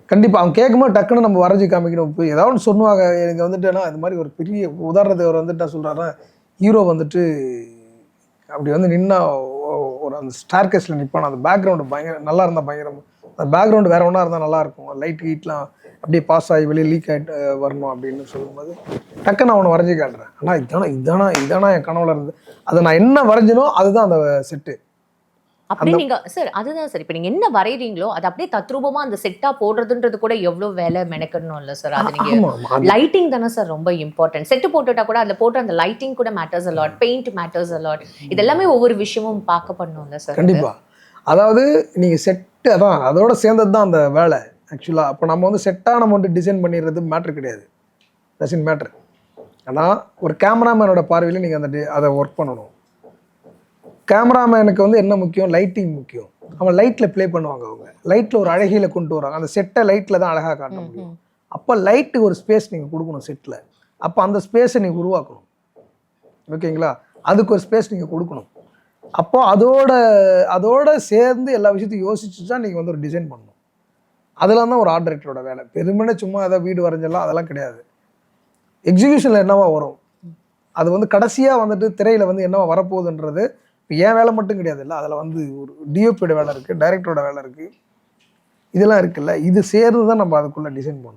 கண்டிப்பா. அவங்க கேட்கும்போது டக்குன்னு நம்ம வரைஞ்சு காமிக்கணும். இப்ப ஏதாவது ஒண்ணு சொல்லுவாங்க. எனக்கு வந்துட்டுன்னா, இது மாரி ஒரு பெரிய உதாரணத்துக்கு அவர் வந்துட்டு என்ன சொல்றாருன்னா, ஹீரோ வந்துட்டு அப்படி வந்து நின்னா ஒரு அந்த ஸ்டேர்கேஸ்ல நிப்பான். அந்த பேக்கிரவுண்ட் நல்லா இருந்தா பயங்கரமா அந்த பேக்கிரவுண்ட் வேற ஒண்ணா இருந்தா நல்லாருக்கும். லைட் கீட்லாம் அப்படியே பாஸ் ஆகி வெளிய லீக் ஆயிட்டு வரணும் அப்படின்னு சொல்லும்போது, டக்குன்னு அவன வரைஞ்சு காட்டுறேன். ஆனா இதானா என் கனவுல இருந்து. அத நான் என்ன வரைஞ்சேனோ அதுதான் அந்த செட்டு. அப்படியே அந்த நீங்க சார் அதுதான் சார். இப்ப நீங்க என்ன வரையறீங்களோ, அத அப்படியே தத்ரூபமா அந்த செட்டா போடுறதுன்றது கூட எவ்ளோ வேலை மெனக்கெடணும் இல்ல சார். அது நீங்க ஆமாமா. அது லைட்டிங் தானே சார் ரொம்ப இம்பார்ட்டன்ட். செட் போட்டுட்டா கூட அதுல போட்ட அந்த லைட்டிங் கூட matters a lot. Paint matters a lot. இது எல்லாமே ஒவ்வொரு விஷயமும் பார்க்கப்படணும்ல சார் அது. கண்டிப்பா. அதாவது நீங்க செட்டு அதான் அதோட சேர்ந்தது தான் அந்த வேலை. ஆக்சுவலா. அப்ப நம்ம வந்து செட்டா நம்ம வந்து டிசைன் பண்ணிறது மேட்டர் கிடையாது. Doesn't matter. ஆனா ஒரு கேமராமேனோட பார்வையில நீங்க அந்த அத வொர்க் பண்ணணும். கேமராமேனுக்கு வந்து என்ன முக்கியம்? லைட்டிங் முக்கியம். அவன் லைட்ல ப்ளே பண்ணுவாங்க அவங்க. லைட்ல ஒரு அழகியல கொண்டு வராங்க. அந்த செட்ட லைட்ல தான் அழகா காட்ட ம், முடியும். ம். அப்ப லைட்டுக்கு ஒரு ஸ்பேஸ் நீங்க குடுக்கணும் செட்ல. அப்ப அந்த ஸ்பேஸ நீங்க உருவாக்கணும். ஓகேங்களா? அதுக்கு ஒரு ஸ்பேஸ் நீங்க குடுக்கணும். அப்போ அதோட அதோட சேர்ந்து எல்லா விஷயத்தையும் யோசிச்சு தான் நீங்க வந்து ஒரு டிசைன் பண்ணணும். அதெல்லாம் தான் ஒரு ஆர்ட் டைரக்டரோட வேலை. வெறுமனே சும்மா ஏதாவது வீடு வரைஞ்சிடலாம் அதெல்லாம் கிடையாது. எக்ஸிகியூஷன்ல என்னவா வரும்? அது வந்து கடைசியா வந்துட்டு திரையில வந்து என்னவா வரப்போகுதுன்றது என் வேலை மட்டும் கிடையாதுல்ல. அதுல வந்து ஒரு டிஓபியோட வேலை இருக்கு, டைரக்டரோட வேலை இருக்கு. இதெல்லாம் இருக்குல்ல. இது சேர்ந்து தான் நம்ம அதுக்குள்ள டிசைன் பண்ணணும்.